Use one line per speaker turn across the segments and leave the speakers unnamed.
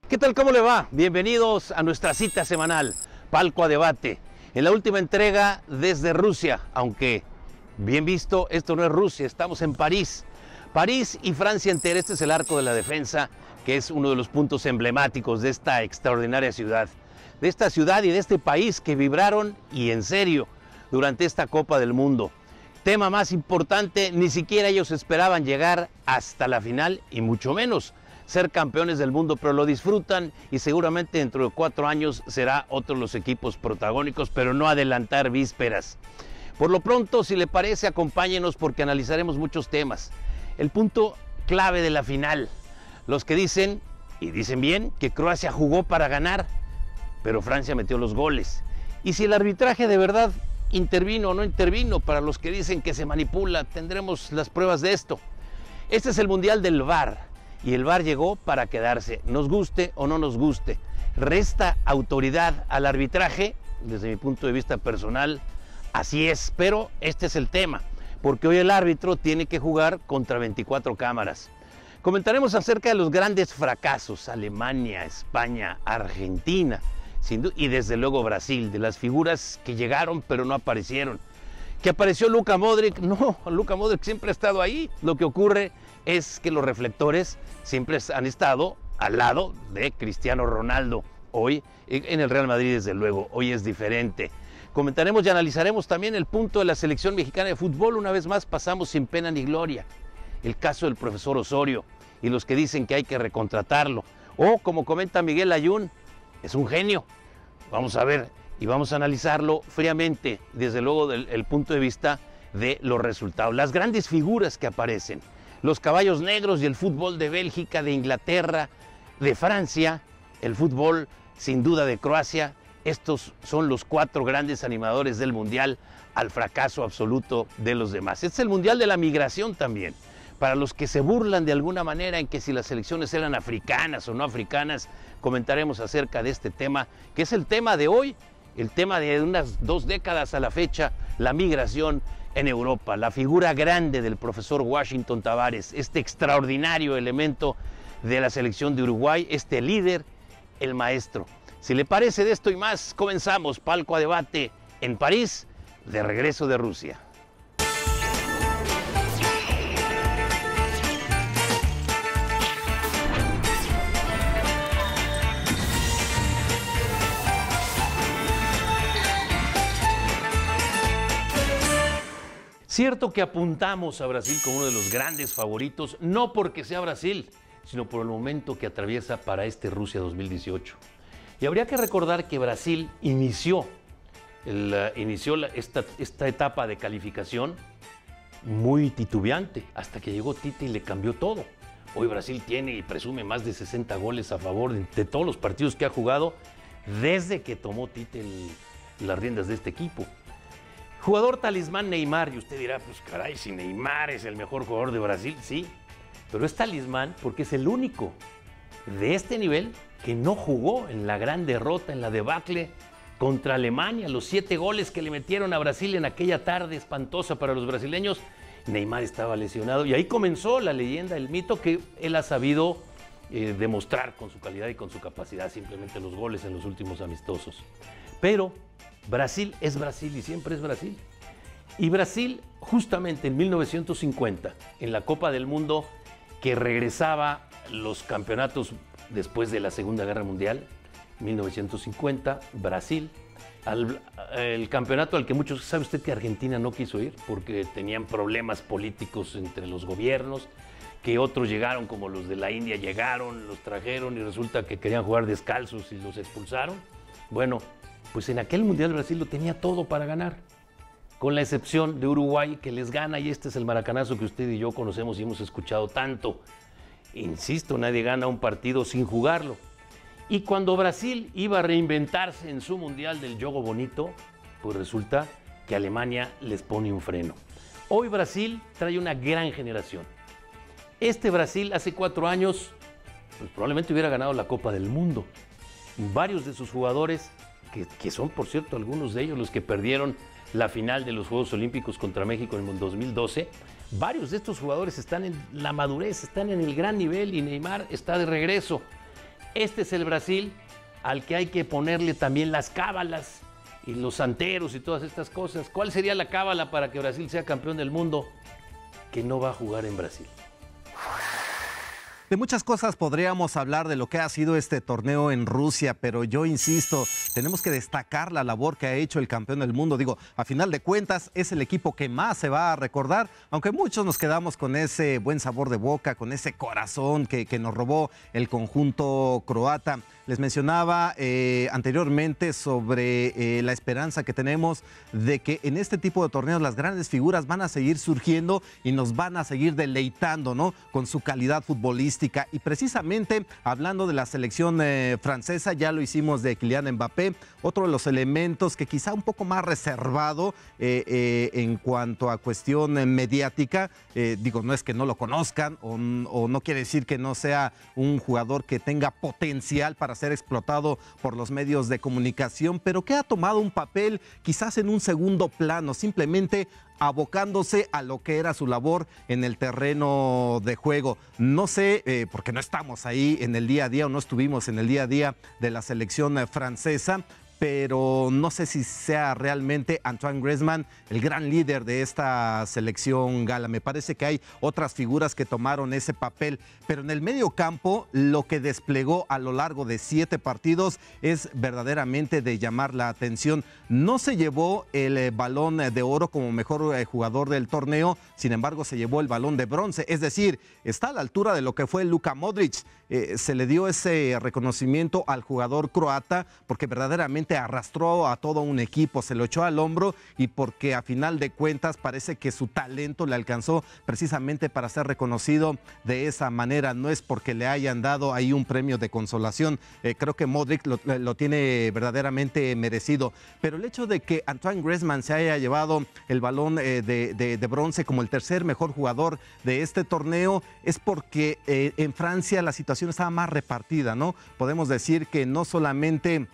¿Qué tal? ¿Cómo le va? Bienvenidos a nuestra cita semanal, Palco a Debate. En la última entrega desde Rusia, aunque bien visto, esto no es Rusia, estamos en París. París y Francia entera, este es el Arco de la Defensa, que es uno de los puntos emblemáticos de esta extraordinaria ciudad. De esta ciudad y de este país que vibraron, y en serio, durante esta Copa del Mundo. Tema más importante, ni siquiera ellos esperaban llegar hasta la final, y mucho menos ser campeones del mundo, pero lo disfrutan y seguramente dentro de 4 años será otro de los equipos protagónicos, pero no adelantar vísperas. Por lo pronto, si le parece, acompáñenos porque analizaremos muchos temas. El punto clave de la final, los que dicen, y dicen bien, que Croacia jugó para ganar, pero Francia metió los goles. Y si el arbitraje de verdad intervino o no intervino, para los que dicen que se manipula, tendremos las pruebas de esto. Este es el Mundial del VAR. Y el VAR llegó para quedarse, nos guste o no nos guste. Resta autoridad al arbitraje, desde mi punto de vista personal, así es, pero este es el tema, porque hoy el árbitro tiene que jugar contra 24 cámaras. Comentaremos acerca de los grandes fracasos, Alemania, España, Argentina, sin duda, y desde luego Brasil, de las figuras que llegaron pero no aparecieron. ¿Que apareció Luka Modric? No, Luka Modric siempre ha estado ahí. Lo que ocurre es que los reflectores siempre han estado al lado de Cristiano Ronaldo. Hoy en el Real Madrid, desde luego, hoy es diferente. Comentaremos y analizaremos también el punto de la selección mexicana de fútbol. Una vez más pasamos sin pena ni gloria. El caso del profesor Osorio y los que dicen que hay que recontratarlo. O, como comenta Miguel Layún, es un genio. Vamos a ver y vamos a analizarlo fríamente, desde luego del punto de vista de los resultados. Las grandes figuras que aparecen, los caballos negros y el fútbol de Bélgica, de Inglaterra, de Francia, el fútbol sin duda de Croacia. Estos son los 4 grandes animadores del Mundial al fracaso absoluto de los demás. Este es el Mundial de la migración también. Para los que se burlan de alguna manera en que si las selecciones eran africanas o no africanas, comentaremos acerca de este tema, que es el tema de hoy, el tema de unas 2 décadas a la fecha, la migración en Europa, la figura grande del profesor Washington Tabárez, este extraordinario elemento de la selección de Uruguay, este líder, el maestro. Si le parece, de esto y más, comenzamos Palco a Debate en París, de regreso de Rusia. Cierto que apuntamos a Brasil como uno de los grandes favoritos, no porque sea Brasil, sino por el momento que atraviesa para este Rusia 2018. Y habría que recordar que Brasil inició esta etapa de calificación muy titubeante, hasta que llegó Tite y le cambió todo. Hoy Brasil tiene y presume más de 60 goles a favor de todos los partidos que ha jugado desde que tomó Tite las riendas de este equipo. Jugador talismán Neymar, y usted dirá, pues caray, si Neymar es el mejor jugador de Brasil, sí, pero es talismán porque es el único de este nivel que no jugó en la gran derrota, en la debacle contra Alemania, los 7 goles que le metieron a Brasil en aquella tarde espantosa para los brasileños. Neymar estaba lesionado y ahí comenzó la leyenda, el mito que él ha sabido demostrar con su calidad y con su capacidad, simplemente los goles en los últimos amistosos. Pero Brasil es Brasil y siempre es Brasil. Y Brasil, justamente en 1950, en la Copa del Mundo, que regresaba los campeonatos después de la Segunda Guerra Mundial, 1950, Brasil, el campeonato al que muchos, ¿sabe usted que Argentina no quiso ir? Porque tenían problemas políticos entre los gobiernos, que otros llegaron, como los de la India llegaron, los trajeron y resulta que querían jugar descalzos y los expulsaron. Bueno, pues en aquel Mundial Brasil lo tenía todo para ganar, con la excepción de Uruguay, que les gana, y este es el maracanazo que usted y yo conocemos y hemos escuchado tanto. Insisto, nadie gana un partido sin jugarlo. Y cuando Brasil iba a reinventarse en su Mundial del Jogo Bonito, pues resulta que Alemania les pone un freno. Hoy Brasil trae una gran generación. Este Brasil hace 4 años, pues probablemente hubiera ganado la Copa del Mundo. Varios de sus jugadores, que son por cierto algunos de ellos los que perdieron la final de los Juegos Olímpicos contra México en el 2012, varios de estos jugadores están en la madurez, están en el gran nivel y Neymar está de regreso. Este es el Brasil al que hay que ponerle también las cábalas y los santeros y todas estas cosas. ¿Cuál sería la cábala para que Brasil sea campeón del mundo? Que no va a jugar en Brasil.
De muchas cosas podríamos hablar de lo que ha sido este torneo en Rusia, pero yo insisto, tenemos que destacar la labor que ha hecho el campeón del mundo. Digo, a final de cuentas es el equipo que más se va a recordar, aunque muchos nos quedamos con ese buen sabor de boca, con ese corazón que nos robó el conjunto croata. Les mencionaba anteriormente sobre la esperanza que tenemos de que en este tipo de torneos las grandes figuras van a seguir surgiendo y nos van a seguir deleitando, ¿no?, con su calidad futbolística. Y precisamente hablando de la selección francesa, ya lo hicimos de Kylian Mbappé, otro de los elementos que quizá un poco más reservado en cuanto a cuestión mediática. Digo, no es que no lo conozcan o no quiere decir que no sea un jugador que tenga potencial para ser explotado por los medios de comunicación, pero que ha tomado un papel quizás en un segundo plano, simplemente abocándose a lo que era su labor en el terreno de juego. No sé, porque no estamos ahí en el día a día o no estuvimos en el día a día de la selección francesa, pero no sé si sea realmente Antoine Griezmann el gran líder de esta selección gala. Me parece que hay otras figuras que tomaron ese papel, pero en el medio campo lo que desplegó a lo largo de 7 partidos es verdaderamente de llamar la atención. No se llevó el balón de oro como mejor jugador del torneo, sin embargo se llevó el balón de bronce, es decir, está a la altura de lo que fue Luka Modric. Se le dio ese reconocimiento al jugador croata porque verdaderamente arrastró a todo un equipo, se lo echó al hombro y porque a final de cuentas parece que su talento le alcanzó precisamente para ser reconocido de esa manera. No es porque le hayan dado ahí un premio de consolación, creo que Modric lo tiene verdaderamente merecido, pero el hecho de que Antoine Griezmann se haya llevado el balón de bronce como el tercer mejor jugador de este torneo es porque en Francia la situación estaba más repartida, ¿no? Podemos decir que no solamente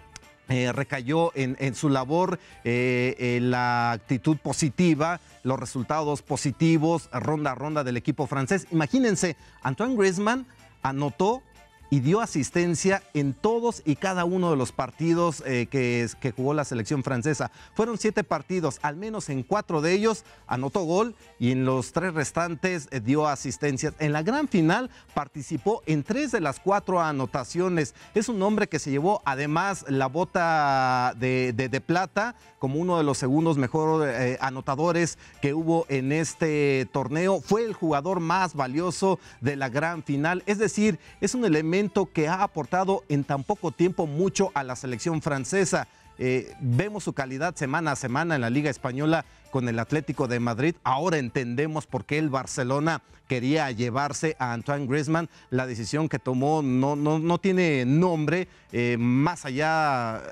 recayó en su labor la actitud positiva, los resultados positivos, ronda a ronda del equipo francés. Imagínense, Antoine Griezmann anotó y dio asistencia en todos y cada uno de los partidos que jugó la selección francesa. Fueron 7 partidos, al menos en 4 de ellos anotó gol y en los 3 restantes dio asistencias. En la gran final participó en 3 de las 4 anotaciones. Es un hombre que se llevó además la bota de plata como uno de los segundos mejor anotadores que hubo en este torneo. Fue el jugador más valioso de la gran final. Es decir, es un elemento que ha aportado en tan poco tiempo mucho a la selección francesa. Vemos su calidad semana a semana en la Liga Española con el Atlético de Madrid. Ahora entendemos por qué el Barcelona quería llevarse a Antoine Griezmann. La decisión que tomó no tiene nombre, más allá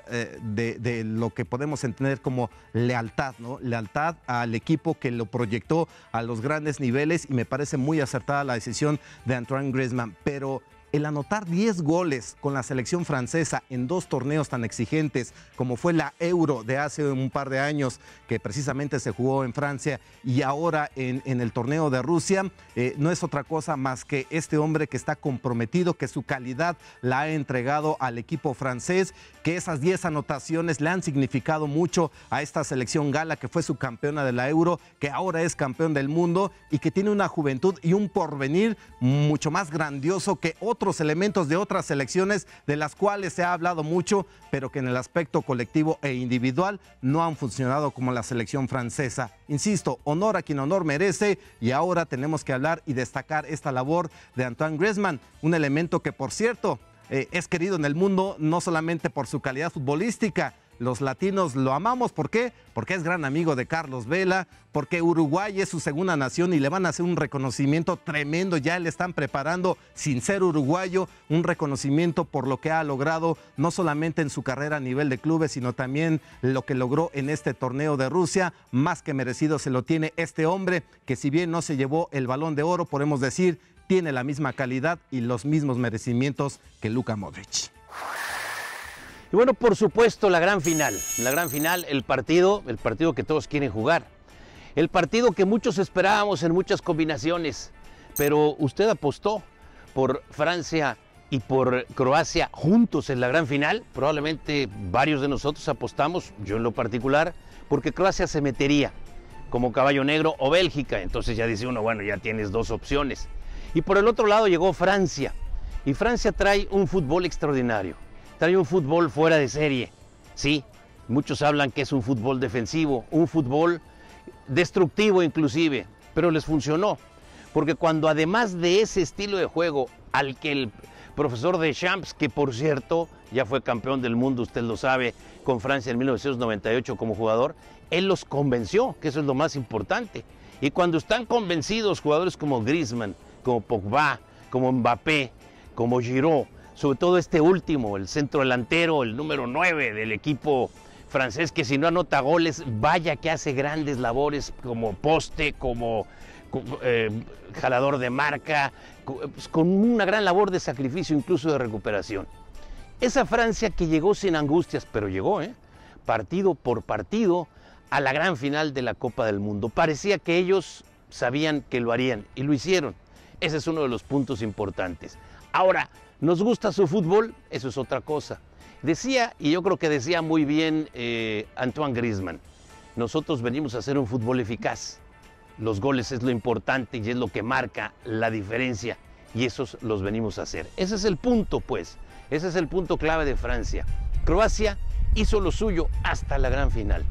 de lo que podemos entender como lealtad, ¿no? Lealtad al equipo que lo proyectó a los grandes niveles y me parece muy acertada la decisión de Antoine Griezmann. Pero el anotar 10 goles con la selección francesa en 2 torneos tan exigentes como fue la Euro de hace un par de años, que precisamente se jugó en Francia, y ahora en el torneo de Rusia, no es otra cosa más que este hombre que está comprometido, que su calidad la ha entregado al equipo francés, que esas 10 anotaciones le han significado mucho a esta selección gala que fue subcampeona de la Euro, que ahora es campeón del mundo y que tiene una juventud y un porvenir mucho más grandioso que otros elementos de otras selecciones de las cuales se ha hablado mucho, pero que en el aspecto colectivo e individual no han funcionado como la selección francesa. Insisto, honor a quien honor merece, y ahora tenemos que hablar y destacar esta labor de Antoine Griezmann, un elemento que, por cierto, es querido en el mundo no solamente por su calidad futbolística. Los latinos lo amamos, ¿por qué? Porque es gran amigo de Carlos Vela, porque Uruguay es su segunda nación y le van a hacer un reconocimiento tremendo. Ya le están preparando, sin ser uruguayo, un reconocimiento por lo que ha logrado, no solamente en su carrera a nivel de clubes, sino también lo que logró en este torneo de Rusia. Más que merecido se lo tiene este hombre, que si bien no se llevó el Balón de Oro, podemos decir, tiene la misma calidad y los mismos merecimientos que Luka Modric.
Y bueno, por supuesto, la gran final, el partido que todos quieren jugar, el partido que muchos esperábamos en muchas combinaciones, pero usted apostó por Francia y por Croacia juntos en la gran final. Probablemente varios de nosotros apostamos, yo en lo particular, porque Croacia se metería como caballo negro o Bélgica. Entonces ya dice uno, bueno, ya tienes dos opciones. Y por el otro lado llegó Francia. Y Francia trae un fútbol extraordinario. Trae un fútbol fuera de serie. Sí, muchos hablan que es un fútbol defensivo, un fútbol destructivo inclusive, pero les funcionó. Porque cuando además de ese estilo de juego al que el profesor Deschamps, que por cierto ya fue campeón del mundo, usted lo sabe, con Francia en 1998 como jugador, él los convenció, que eso es lo más importante. Y cuando están convencidos jugadores como Griezmann, como Pogba, como Mbappé, como Giroud, sobre todo este último, el centro delantero, el número 9 del equipo francés, que si no anota goles, vaya que hace grandes labores como poste, como jalador de marca, pues con una gran labor de sacrificio, incluso de recuperación. Esa Francia que llegó sin angustias, pero llegó, partido por partido, a la gran final de la Copa del Mundo. Parecía que ellos sabían que lo harían y lo hicieron. Ese es uno de los puntos importantes. Ahora, ¿nos gusta su fútbol? Eso es otra cosa. Decía, y yo creo que decía muy bien Antoine Griezmann, nosotros venimos a hacer un fútbol eficaz. Los goles es lo importante y es lo que marca la diferencia, y esos los venimos a hacer. Ese es el punto, pues. Ese es el punto clave de Francia. Croacia hizo lo suyo hasta la gran final.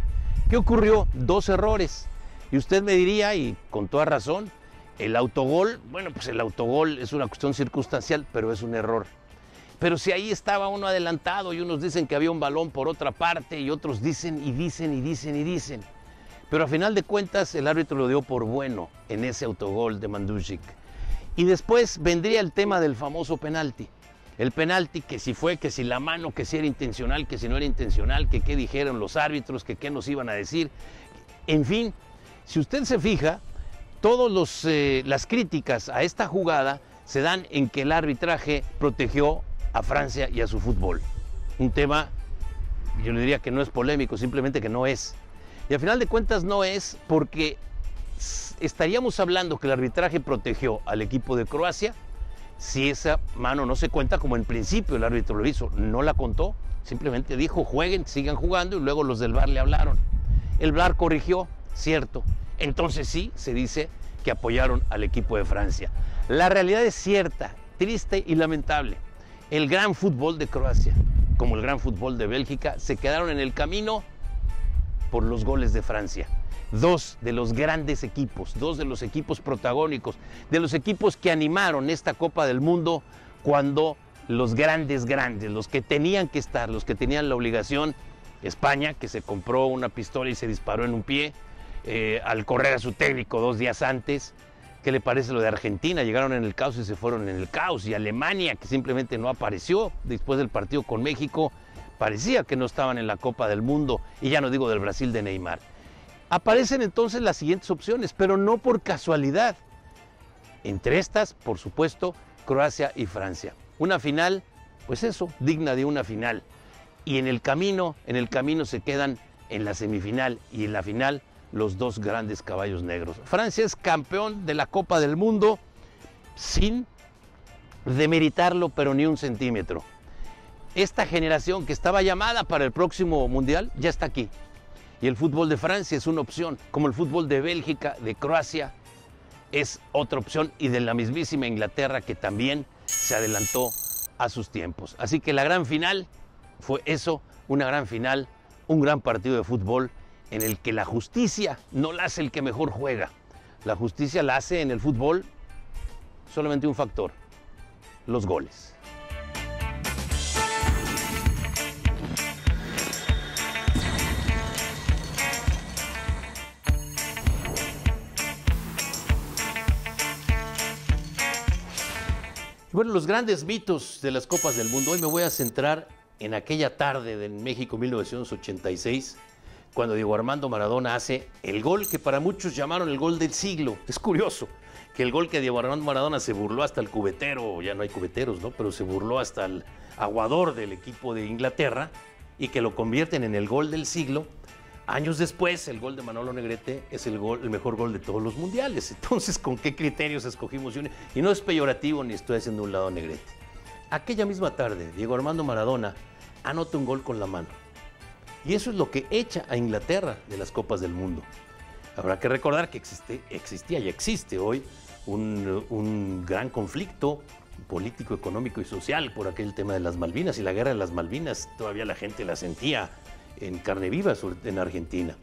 ¿Qué ocurrió? Dos errores. Y usted me diría, y con toda razón, el autogol, bueno, pues el autogol es una cuestión circunstancial, pero es un error. Pero si ahí estaba uno adelantado y unos dicen que había un balón por otra parte y otros dicen y dicen y dicen y dicen. Pero a final de cuentas el árbitro lo dio por bueno en ese autogol de Mandzukic. Y después vendría el tema del famoso penalti. El penalti, que si fue, que si la mano, que si era intencional, que si no era intencional, que qué dijeron los árbitros, que qué nos iban a decir. En fin, si usted se fija, todas las críticas a esta jugada se dan en que el arbitraje protegió a Francia y a su fútbol. Un tema, yo le diría que no es polémico, simplemente que no es. Y al final de cuentas no es, porque estaríamos hablando que el arbitraje protegió al equipo de Croacia si esa mano no se cuenta como en principio el árbitro lo hizo. No la contó, simplemente dijo jueguen, sigan jugando, y luego los del VAR le hablaron. El VAR corrigió, cierto. Entonces sí, se dice que apoyaron al equipo de Francia. La realidad es cierta, triste y lamentable. El gran fútbol de Croacia, como el gran fútbol de Bélgica, se quedaron en el camino por los goles de Francia. Dos de los grandes equipos, dos de los equipos protagónicos, de los equipos que animaron esta Copa del Mundo cuando los grandes, los que tenían que estar, los que tenían la obligación, España, que se compró una pistola y se disparó en un pie, al correr a su técnico 2 días antes. ¿Qué le parece lo de Argentina? Llegaron en el caos y se fueron en el caos. Y Alemania, que simplemente no apareció después del partido con México, parecía que no estaban en la Copa del Mundo, y ya no digo del Brasil de Neymar. Aparecen entonces las siguientes opciones, pero no por casualidad. Entre estas, por supuesto, Croacia y Francia. Una final, pues eso, digna de una final. Y en el camino se quedan en la semifinal y en la final los dos grandes caballos negros. Francia es campeón de la Copa del Mundo sin demeritarlo, pero ni un centímetro. Esta generación que estaba llamada para el próximo Mundial ya está aquí. Y el fútbol de Francia es una opción, como el fútbol de Bélgica, de Croacia, es otra opción, y de la mismísima Inglaterra, que también se adelantó a sus tiempos. Así que la gran final fue eso, una gran final, un gran partido de fútbol en el que la justicia no la hace el que mejor juega. La justicia la hace en el fútbol solamente un factor: los goles. Bueno, los grandes mitos de las Copas del Mundo. Hoy me voy a centrar en aquella tarde de México 1986, cuando Diego Armando Maradona hace el gol que para muchos llamaron el gol del siglo. Es curioso que el gol que Diego Armando Maradona se burló hasta el cubetero, ya no hay cubeteros, ¿no? Pero se burló hasta el aguador del equipo de Inglaterra, y que lo convierten en el gol del siglo. Años después, el gol de Manolo Negrete es el mejor gol de todos los mundiales. Entonces, ¿con qué criterios escogimos? Y no es peyorativo ni estoy haciendo un lado a Negrete. Aquella misma tarde, Diego Armando Maradona anota un gol con la mano. Y eso es lo que echa a Inglaterra de las Copas del Mundo. Habrá que recordar que existía y existe hoy un gran conflicto político, económico y social por aquel tema de las Malvinas, y la guerra de las Malvinas todavía la gente la sentía en carne viva en Argentina.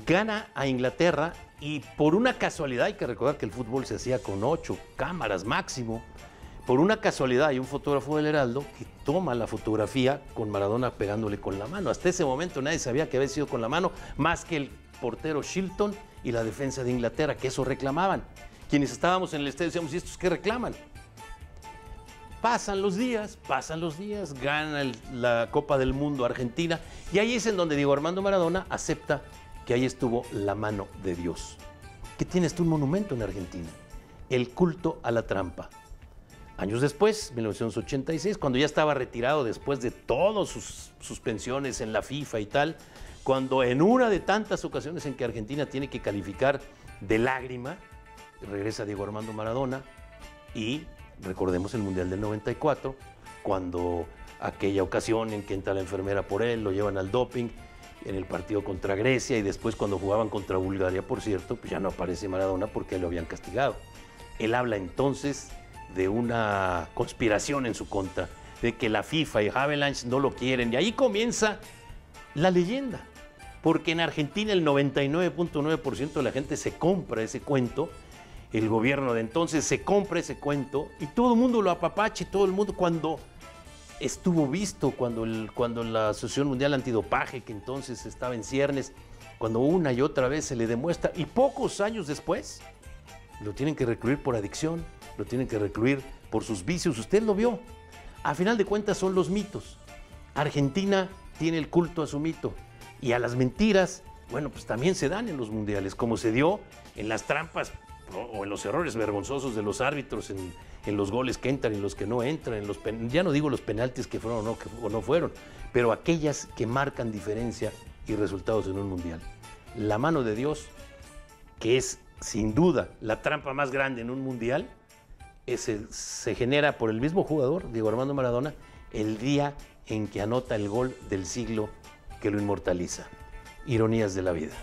Gana a Inglaterra y por una casualidad, hay que recordar que el fútbol se hacía con 8 cámaras máximo, por una casualidad hay un fotógrafo del Heraldo que toma la fotografía con Maradona pegándole con la mano. Hasta ese momento nadie sabía que había sido con la mano, más que el portero Shilton y la defensa de Inglaterra, que eso reclamaban. Quienes estábamos en el estadio decíamos, ¿y estos qué reclaman? Pasan los días, gana la Copa del Mundo Argentina, y ahí es en donde Diego Armando Maradona acepta que ahí estuvo la mano de Dios. Que tienes tú un monumento en Argentina, el culto a la trampa. Años después, 1986, cuando ya estaba retirado después de todas sus suspensiones en la FIFA y tal, cuando en una de tantas ocasiones en que Argentina tiene que calificar de lágrima, regresa Diego Armando Maradona y recordemos el Mundial del 94, cuando aquella ocasión en que entra la enfermera por él, lo llevan al doping en el partido contra Grecia, y después cuando jugaban contra Bulgaria, por cierto, pues ya no aparece Maradona porque lo habían castigado. Él habla entonces de una conspiración en su contra, de que la FIFA y Havelange no lo quieren, y ahí comienza la leyenda, porque en Argentina el 99.9% de la gente se compra ese cuento, el gobierno de entonces se compra ese cuento, y todo el mundo lo apapacha, y todo el mundo, cuando estuvo visto, cuando la Asociación Mundial Antidopaje, que entonces estaba en ciernes, cuando una y otra vez se le demuestra, y pocos años después lo tienen que recluir por adicción, lo tienen que recluir por sus vicios. Usted lo vio. A final de cuentas son los mitos. Argentina tiene el culto a su mito, y a las mentiras, bueno, pues también se dan en los mundiales, como se dio en las trampas o en los errores vergonzosos de los árbitros en los goles que entran y los que no entran, ya no digo los penaltis que fueron o no fueron, pero aquellas que marcan diferencia y resultados en un mundial. La mano de Dios, que es sin duda la trampa más grande en un mundial, se genera por el mismo jugador, Diego Armando Maradona, el día en que anota el gol del siglo que lo inmortaliza. Ironías de la vida.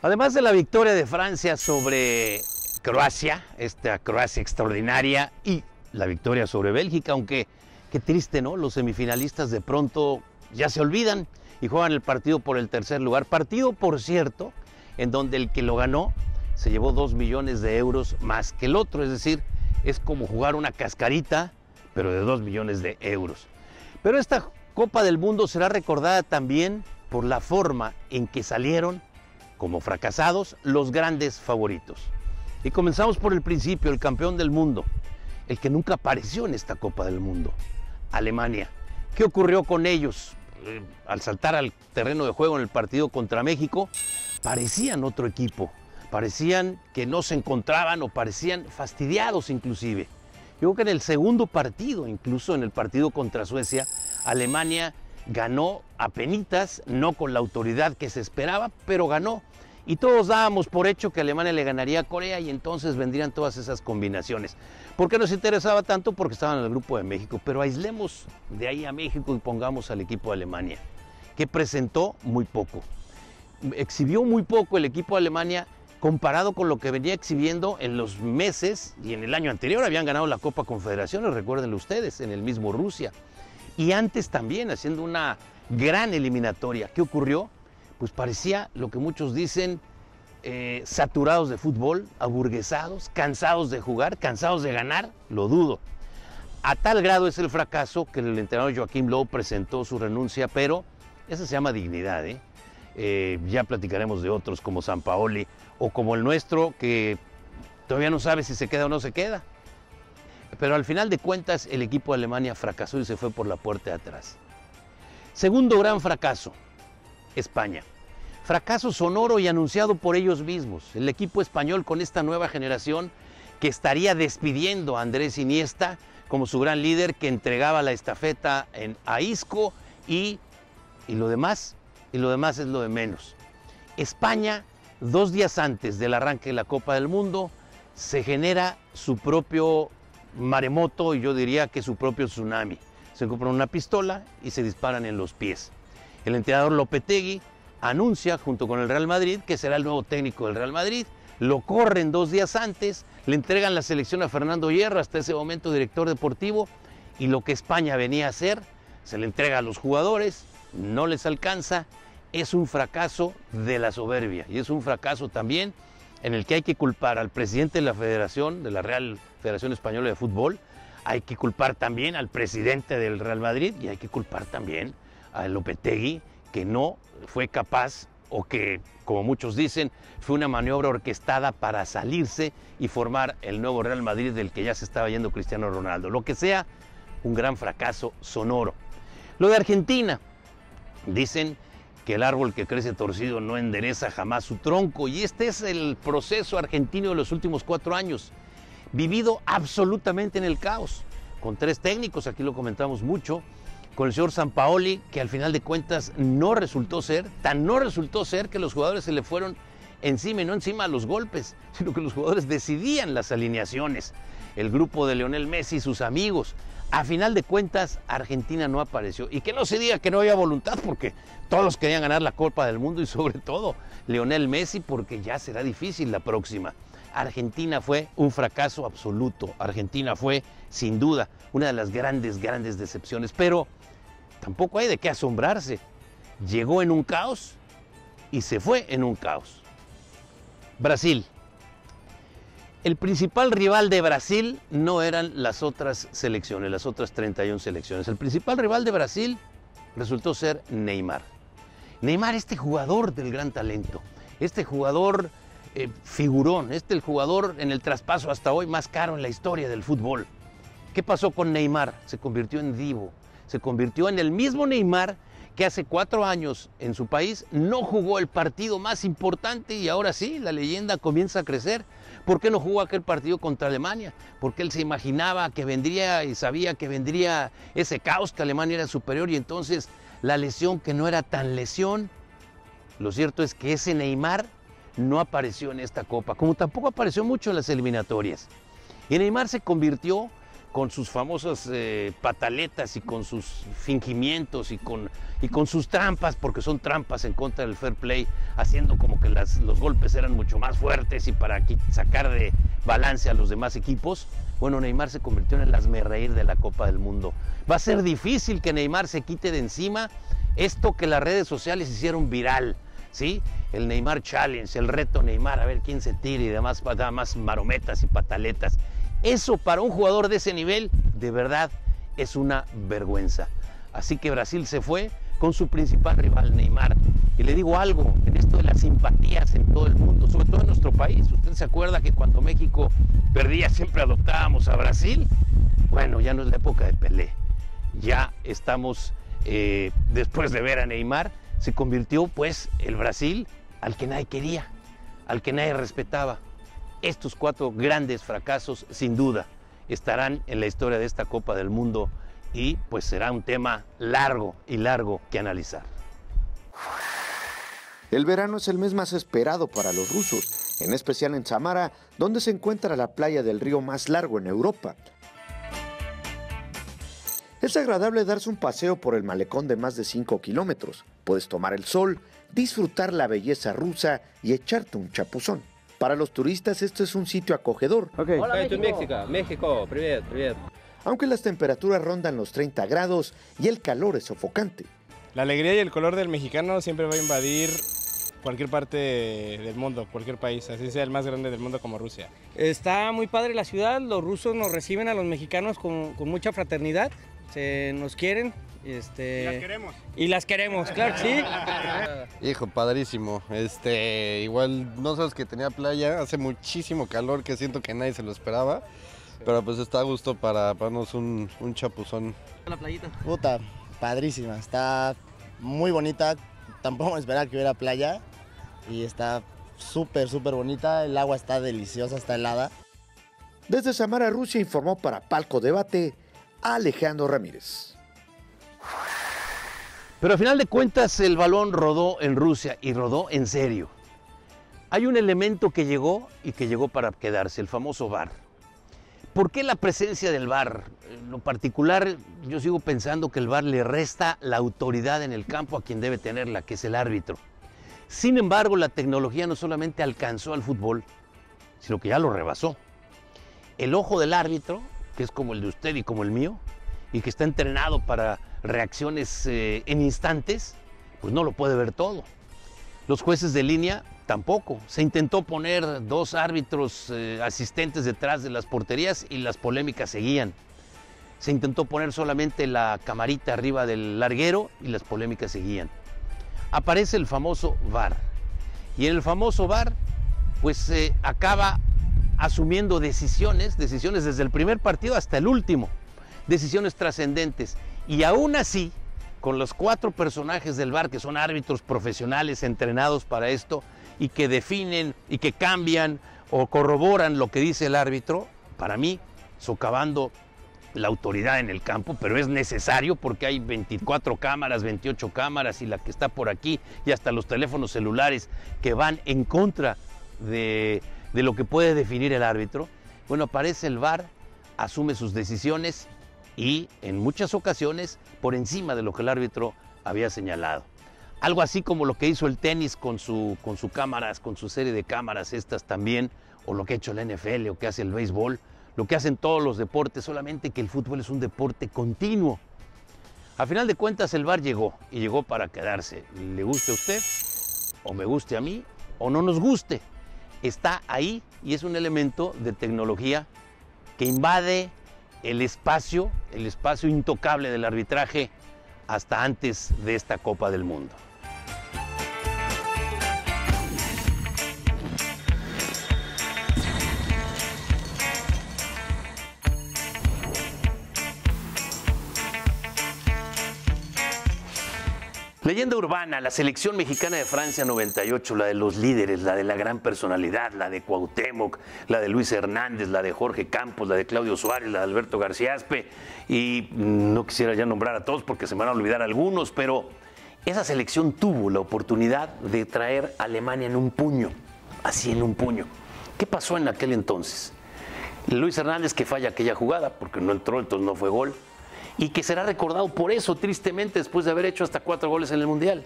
Además de la victoria de Francia sobre Croacia, esta Croacia extraordinaria, y la victoria sobre Bélgica, aunque qué triste, ¿no? Los semifinalistas de pronto ya se olvidan y juegan el partido por el tercer lugar. Partido, por cierto, en donde el que lo ganó se llevó 2 millones de euros más que el otro, es decir, es como jugar una cascarita, pero de 2 millones de euros. Pero esta Copa del Mundo será recordada también por la forma en que salieron como fracasados los grandes favoritos. Y comenzamos por el principio, el campeón del mundo, el que nunca apareció en esta Copa del Mundo, Alemania. ¿Qué ocurrió con ellos? Al saltar al terreno de juego en el partido contra México, parecían otro equipo, parecían que no se encontraban o parecían fastidiados inclusive. Yo creo que en el segundo partido, incluso en el partido contra Suecia, Alemania ganó apenitas, no con la autoridad que se esperaba, pero ganó. Y todos dábamos por hecho que Alemania le ganaría a Corea y entonces vendrían todas esas combinaciones. ¿Por qué nos interesaba tanto? Porque estaban en el grupo de México, pero aislemos de ahí a México y pongamos al equipo de Alemania, que presentó muy poco. Exhibió muy poco el equipo de Alemania comparado con lo que venía exhibiendo en los meses y en el año anterior. Habían ganado la Copa Confederaciones, recuérdenlo ustedes, en el mismo Rusia. Y antes también, haciendo una gran eliminatoria. ¿Qué ocurrió? Pues parecía lo que muchos dicen, saturados de fútbol, aburguesados, cansados de jugar, cansados de ganar, lo dudo. A tal grado es el fracaso que el entrenador Joachim Löw presentó su renuncia, pero esa se llama dignidad, ya platicaremos de otros como Sampaoli o como el nuestro, que todavía no sabe si se queda o no se queda. Pero al final de cuentas el equipo de Alemania fracasó y se fue por la puerta de atrás. Segundo gran fracaso, España. Fracaso sonoro y anunciado por ellos mismos. El equipo español con esta nueva generación que estaría despidiendo a Andrés Iniesta como su gran líder, que entregaba la estafeta a Isco y lo demás es lo de menos. España, 2 días antes del arranque de la Copa del Mundo, se genera su propio maremoto y yo diría que su propio tsunami. Se compran una pistola y se disparan en los pies. El entrenador Lopetegui anuncia junto con el Real Madrid que será el nuevo técnico del Real Madrid. Lo corren 2 días antes, le entregan la selección a Fernando Hierro, hasta ese momento director deportivo, y lo que España venía a hacer se le entrega a los jugadores, no les alcanza. Es un fracaso de la soberbia y es un fracaso también en el que hay que culpar al presidente de la Federación, de la Real Federación Española de Fútbol, hay que culpar también al presidente del Real Madrid y hay que culpar también a Lopetegui, que no fue capaz, o que, como muchos dicen, fue una maniobra orquestada para salirse y formar el nuevo Real Madrid del que ya se estaba yendo Cristiano Ronaldo. Lo que sea, un gran fracaso sonoro. Lo de Argentina, dicen que el árbol que crece torcido no endereza jamás su tronco, y este es el proceso argentino de los últimos 4 años, vivido absolutamente en el caos, con 3 técnicos, aquí lo comentamos mucho, con el señor Sampaoli, que al final de cuentas no resultó ser, tan no resultó ser que los jugadores se le fueron encima, y no encima a los golpes, sino que los jugadores decidían las alineaciones. El grupo de Lionel Messi y sus amigos. A final de cuentas, Argentina no apareció. Y que no se diga que no había voluntad, porque todos querían ganar la Copa del Mundo, y sobre todo Lionel Messi, porque ya será difícil la próxima. Argentina fue un fracaso absoluto. Argentina fue, sin duda, una de las grandes decepciones. Pero tampoco hay de qué asombrarse. Llegó en un caos y se fue en un caos. Brasil. El principal rival de Brasil no eran las otras selecciones, las otras 31 selecciones. El principal rival de Brasil resultó ser Neymar. Neymar, este jugador del gran talento, este jugador figurón, el jugador en el traspaso hasta hoy más caro en la historia del fútbol. ¿Qué pasó con Neymar? Se convirtió en divo, se convirtió en el mismo Neymar que hace 4 años en su país no jugó el partido más importante, y ahora sí, la leyenda comienza a crecer. ¿Por qué no jugó aquel partido contra Alemania? Porque él se imaginaba que vendría y sabía que vendría ese caos, que Alemania era superior, y entonces la lesión, que no era tan lesión. Lo cierto es que ese Neymar no apareció en esta Copa, como tampoco apareció mucho en las eliminatorias. Y Neymar se convirtió, con sus famosas pataletas y con sus fingimientos y con sus trampas, porque son trampas en contra del fair play, haciendo como que los golpes eran mucho más fuertes y para sacar de balance a los demás equipos. Bueno, Neymar se convirtió en el hazmerreír de la Copa del Mundo. Va a ser difícil que Neymar se quite de encima esto que las redes sociales hicieron viral, ¿sí? El Neymar Challenge, el reto Neymar, a ver quién se tira y demás marometas y pataletas. Eso para un jugador de ese nivel, de verdad, es una vergüenza. Así que Brasil se fue con su principal rival, Neymar. Y le digo algo, en esto de las simpatías en todo el mundo, sobre todo en nuestro país. ¿Usted se acuerda que cuando México perdía siempre adoptábamos a Brasil? Bueno, ya no es la época de Pelé. Ya estamos, después de ver a Neymar, se convirtió pues el Brasil al que nadie quería, al que nadie respetaba. Estos 4 grandes fracasos, sin duda, estarán en la historia de esta Copa del Mundo, y pues será un tema largo que analizar.
El verano es el mes más esperado para los rusos, en especial en Samara, donde se encuentra la playa del río más largo en Europa. Es agradable darse un paseo por el malecón de más de 5 kilómetros. Puedes tomar el sol, disfrutar la belleza rusa y echarte un chapuzón. Para los turistas esto es un sitio acogedor.
Okay. Hola, México, привет.
Aunque las temperaturas rondan los 30 grados y el calor es sofocante.
La alegría y el color del mexicano siempre va a invadir cualquier parte del mundo, cualquier país, así sea el más grande del mundo como Rusia.
Está muy padre la ciudad, los rusos nos reciben a los mexicanos con mucha fraternidad, nos quieren.
Y las queremos.
Y las queremos, claro que sí.
Hijo, padrísimo. Igual no sabes que tenía playa, hace muchísimo calor que siento que nadie se lo esperaba. Sí. Pero pues está a gusto para darnos un chapuzón.
La playita.
Puta, padrísima, está muy bonita. Tampoco me esperaba que hubiera playa. Y está súper bonita, el agua está deliciosa, está helada.
Desde Samara, Rusia, informó para Palco Debate Alejandro Ramírez.
Pero al final de cuentas el balón rodó en Rusia, y rodó en serio. Hay un elemento que llegó y que llegó para quedarse, el famoso VAR. ¿Por qué la presencia del VAR? En lo particular, yo sigo pensando que el VAR le resta la autoridad en el campo a quien debe tenerla, que es el árbitro. Sin embargo, la tecnología no solamente alcanzó al fútbol, sino que ya lo rebasó. El ojo del árbitro, que es como el de usted y como el mío, y que está entrenado para reacciones en instantes, pues no lo puede ver todo. Los jueces de línea tampoco. Se intentó poner 2 árbitros asistentes detrás de las porterías y las polémicas seguían. Se intentó poner solamente la camarita arriba del larguero y las polémicas seguían. Aparece el famoso VAR. Y en el famoso VAR, pues acaba asumiendo decisiones desde el primer partido hasta el último. Decisiones trascendentes. Y aún así, con los 4 personajes del VAR, que son árbitros profesionales entrenados para esto, y que definen y que cambian o corroboran lo que dice el árbitro, para mí, socavando la autoridad en el campo, pero es necesario porque hay 24 cámaras, 28 cámaras y la que está por aquí y hasta los teléfonos celulares que van en contra de lo que puede definir el árbitro. Bueno, aparece el VAR, asume sus decisiones y en muchas ocasiones por encima de lo que el árbitro había señalado. Algo así como lo que hizo el tenis con su cámaras, con su serie de cámaras estas también, o lo que ha hecho la NFL o que hace el béisbol, lo que hacen todos los deportes, solamente que el fútbol es un deporte continuo. A final de cuentas el VAR llegó, y llegó para quedarse. Le guste a usted, o me guste a mí, o no nos guste. Está ahí y es un elemento de tecnología que invade el espacio intocable del arbitraje hasta antes de esta Copa del Mundo. Leyenda urbana, la selección mexicana de Francia 98, la de los líderes, la de la gran personalidad, la de Cuauhtémoc, la de Luis Hernández, la de Jorge Campos, la de Claudio Suárez, la de Alberto García Aspe, y no quisiera ya nombrar a todos porque se me van a olvidar algunos, pero esa selección tuvo la oportunidad de traer a Alemania en un puño, así en un puño. ¿Qué pasó en aquel entonces? Luis Hernández que falla aquella jugada porque no entró, entonces no fue gol. Y que será recordado por eso, tristemente, después de haber hecho hasta 4 goles en el Mundial.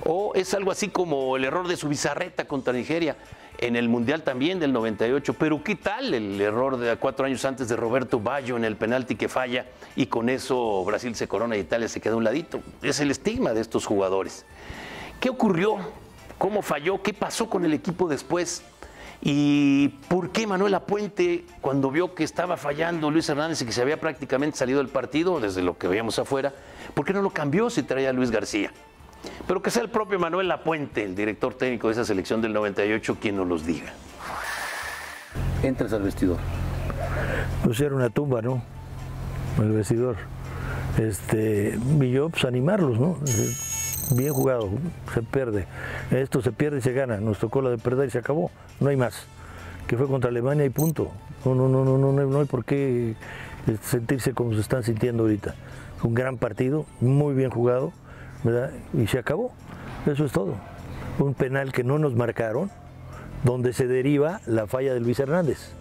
O es algo así como el error de Zubizarreta contra Nigeria en el Mundial también del 98. Pero ¿qué tal el error de 4 años antes de Roberto Baggio en el penalti que falla y con eso Brasil se corona y Italia se queda a un ladito? Es el estigma de estos jugadores. ¿Qué ocurrió? ¿Cómo falló? ¿Qué pasó con el equipo después? ¿Y por qué Manuel Lapuente, cuando vio que estaba fallando Luis Hernández y que se había prácticamente salido del partido, desde lo que veíamos afuera, por qué no lo cambió si traía a Luis García? Pero que sea el propio Manuel Lapuente, el director técnico de esa selección del 98, quien nos los diga. Entras al vestidor.
Pues era una tumba, ¿no? El vestidor. Y yo, pues animarlos, ¿no? Bien jugado, se pierde. Esto se pierde y se gana. Nos tocó la de perder y se acabó. No hay más. Que fue contra Alemania y punto. No hay por qué sentirse como se están sintiendo ahorita. Un gran partido, muy bien jugado, ¿verdad? Y se acabó. Eso es todo. Un penal que no nos marcaron, donde se deriva la falla de Luis Hernández.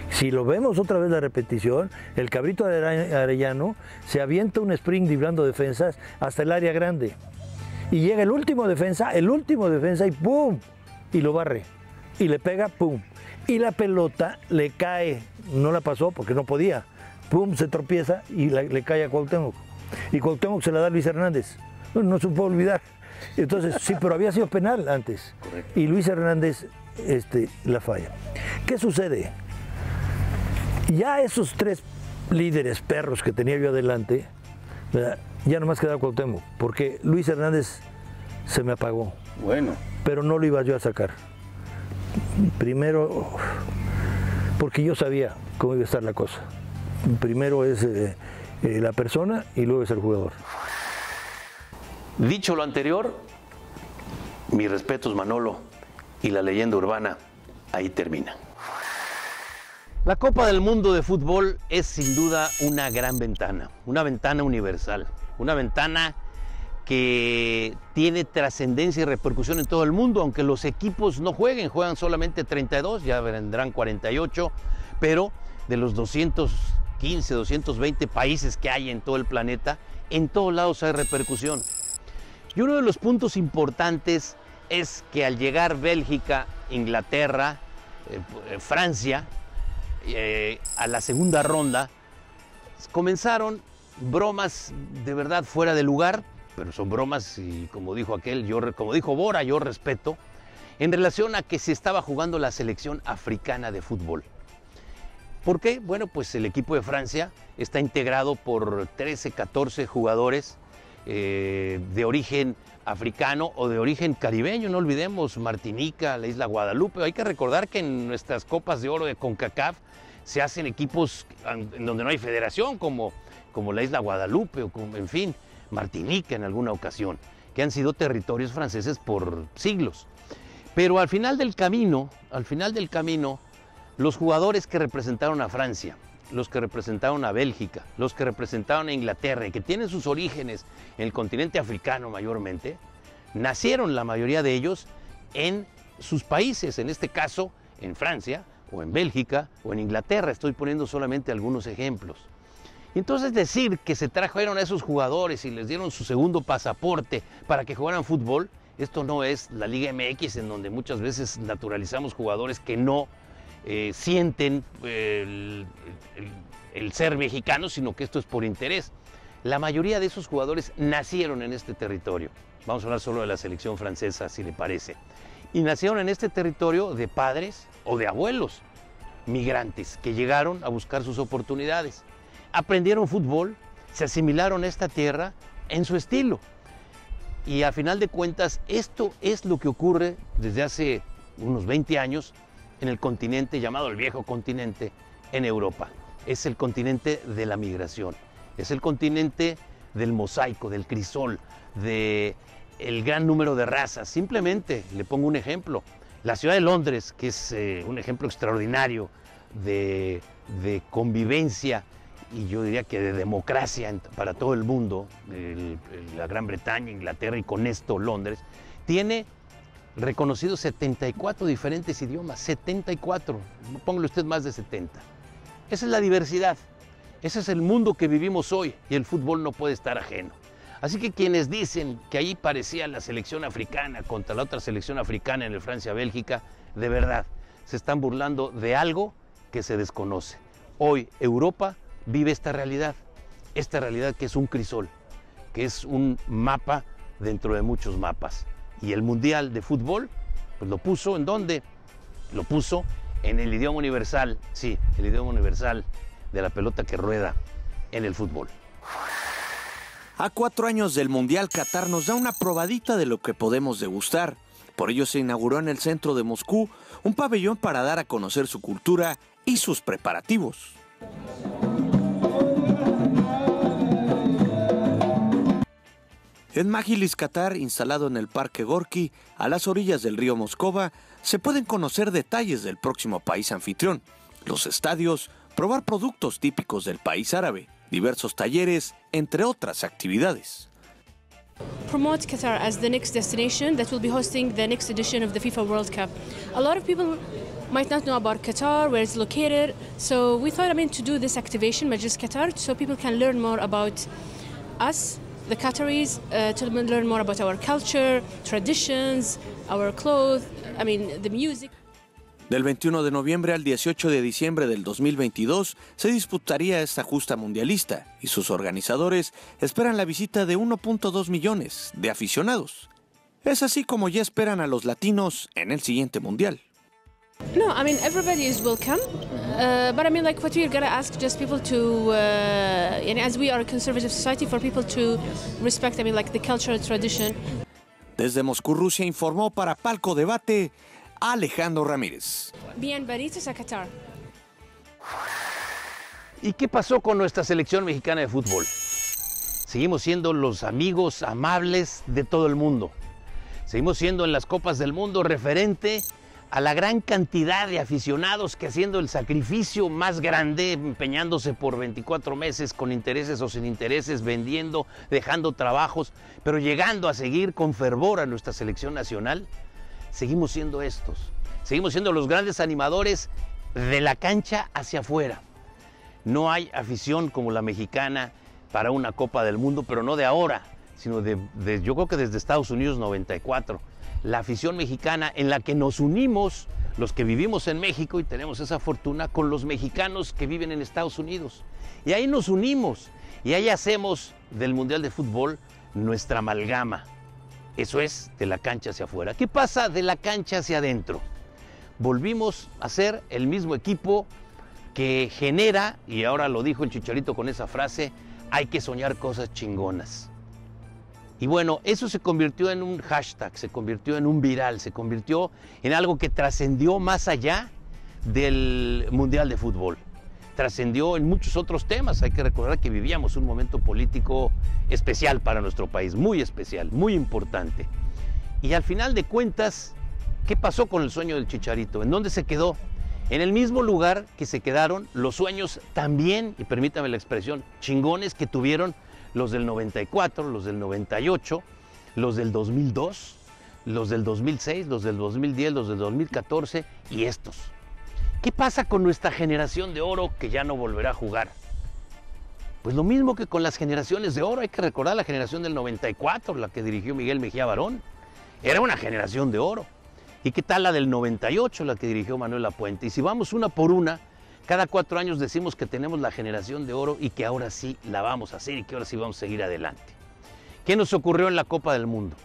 Si lo vemos otra vez la repetición, el Cabrito Arellano se avienta un sprint librando defensas hasta el área grande. Y llega el último defensa y ¡pum! Y lo barre. Y le pega, ¡pum! Y la pelota le cae, no la pasó porque no podía. ¡Pum! Se tropieza y le cae a Cuauhtémoc. Y Cuauhtémoc se la da a Luis Hernández. No se puede olvidar. Entonces, sí, pero había sido penal antes. Correcto. Y Luis Hernández la falla. ¿Qué sucede? Ya esos 3 líderes perros que tenía yo adelante, ¿verdad? Ya nomás quedaba Cuauhtémoc, porque Luis Hernández se me apagó. Bueno. Pero no lo iba yo a sacar. Primero, porque yo sabía cómo iba a estar la cosa. Primero es la persona y luego es el jugador.
Dicho lo anterior, mis respetos, Manolo, y la leyenda urbana ahí termina. La Copa del Mundo de fútbol es sin duda una gran ventana, una ventana universal, una ventana que tiene trascendencia y repercusión en todo el mundo, aunque los equipos no juegan solamente 32, ya vendrán 48, pero de los 215, 220 países que hay en todo el planeta, en todos lados hay repercusión. Y uno de los puntos importantes es que al llegar Bélgica, Inglaterra, Francia, a la segunda ronda, comenzaron bromas de verdad fuera de lugar, pero son bromas y como dijo aquel, como dijo Bora, yo respeto, en relación a que se estaba jugando la selección africana de fútbol. ¿Por qué? Bueno, pues el equipo de Francia está integrado por 13, 14 jugadores de origen africano o de origen caribeño, no olvidemos Martinica, la isla Guadalupe. Hay que recordar que en nuestras copas de oro de CONCACAF se hacen equipos en donde no hay federación, como la isla Guadalupe o en fin, Martinica en alguna ocasión, que han sido territorios franceses por siglos. Pero al final del camino, los jugadores que representaron a Francia, los que representaron a Bélgica, los que representaron a Inglaterra y que tienen sus orígenes en el continente africano mayormente, nacieron la mayoría de ellos en sus países, en este caso en Francia o en Bélgica o en Inglaterra. Estoy poniendo solamente algunos ejemplos. Y entonces decir que se trajeron a esos jugadores y les dieron su segundo pasaporte para que jugaran fútbol, esto no es la Liga MX, en donde muchas veces naturalizamos jugadores que no sienten el ser mexicano, sino que esto es por interés. La mayoría de esos jugadores nacieron en este territorio. Vamos a hablar solo de la selección francesa, si le parece. Y nacieron en este territorio de padres o de abuelos migrantes que llegaron a buscar sus oportunidades. Aprendieron fútbol, se asimilaron a esta tierra en su estilo. Y a final de cuentas, esto es lo que ocurre desde hace unos 20 años en el continente llamado el viejo continente en Europa. Es el continente de la migración, es el continente del mosaico, del crisol, del gran número de razas. Simplemente le pongo un ejemplo. La ciudad de Londres, que es un ejemplo extraordinario de convivencia y yo diría que de democracia para todo el mundo, la Gran Bretaña, Inglaterra y con esto Londres, tiene reconocidos 74 diferentes idiomas, 74, póngale usted más de 70. Esa es la diversidad, ese es el mundo que vivimos hoy y el fútbol no puede estar ajeno. Así que quienes dicen que ahí parecía la selección africana contra la otra selección africana en el Francia-Bélgica, de verdad, se están burlando de algo que se desconoce. Hoy Europa vive esta realidad que es un crisol, que es un mapa dentro de muchos mapas. Y el Mundial de Fútbol, pues lo puso ¿en dónde? Lo puso en el idioma universal, sí, el idioma universal de la pelota que rueda en el fútbol.
A 4 años del Mundial, Qatar nos da una probadita de lo que podemos degustar. Por ello se inauguró en el centro de Moscú un pabellón para dar a conocer su cultura y sus preparativos. En Majlis, Qatar, instalado en el Parque Gorki, a las orillas del río Moscova, se pueden conocer detalles del próximo país anfitrión, los estadios, probar productos típicos del país árabe, diversos talleres, entre otras actividades.
Promote Qatar as the next destination that will be hosting the next edition of the FIFA World Cup. A lot of people might not know about Qatar, where it's located, so we thought to do this activation, Majlis Qatar, so people can learn more about us, the Qataris, to learn more about our culture, traditions, our clothes, the music.
Del 21 de noviembre al 18 de diciembre del 2022 se disputaría esta justa mundialista y sus organizadores esperan la visita de 1.2 millones de aficionados. Es así como ya esperan a los latinos en el siguiente mundial.
No, everybody is welcome, but what we're gonna ask just people to, as we are a conservative society, for people to respect, the cultural tradition.
Desde Moscú, Rusia, informó para Palco Debate Alejandro Ramírez.
Bienvenidos a Qatar.
¿Y qué pasó con nuestra selección mexicana de fútbol? Seguimos siendo los amigos amables de todo el mundo. Seguimos siendo en las Copas del Mundo referente a la gran cantidad de aficionados que haciendo el sacrificio más grande, empeñándose por 24 meses con intereses o sin intereses, vendiendo, dejando trabajos, pero llegando a seguir con fervor a nuestra selección nacional. Seguimos siendo estos, seguimos siendo los grandes animadores de la cancha hacia afuera. No hay afición como la mexicana para una Copa del Mundo, pero no de ahora, sino yo creo que desde Estados Unidos 94. La afición mexicana en la que nos unimos los que vivimos en México y tenemos esa fortuna con los mexicanos que viven en Estados Unidos. Y ahí nos unimos y ahí hacemos del Mundial de Fútbol nuestra amalgama. Eso es de la cancha hacia afuera. ¿Qué pasa de la cancha hacia adentro? Volvimos a ser el mismo equipo que genera, y ahora lo dijo el Chicharito con esa frase, hay que soñar cosas chingonas. Y bueno, eso se convirtió en un hashtag, se convirtió en un viral, se convirtió en algo que trascendió más allá del Mundial de Fútbol. Trascendió en muchos otros temas. Hay que recordar que vivíamos un momento político especial para nuestro país, muy especial, muy importante. Y al final de cuentas, ¿qué pasó con el sueño del Chicharito? ¿En dónde se quedó? En el mismo lugar que se quedaron los sueños también, y permítame la expresión, chingones que tuvieron los del 94, los del 98, los del 2002, los del 2006, los del 2010, los del 2014 y estos. ¿Qué pasa con nuestra generación de oro que ya no volverá a jugar? Pues lo mismo que con las generaciones de oro. Hay que recordar la generación del 94, la que dirigió Miguel Mejía Barón. Era una generación de oro. ¿Y qué tal la del 98, la que dirigió Manuel Lapuente? Y si vamos una por una, cada 4 años decimos que tenemos la generación de oro y que ahora sí la vamos a hacer y que ahora sí vamos a seguir adelante. ¿Qué nos ocurrió en la Copa del Mundo?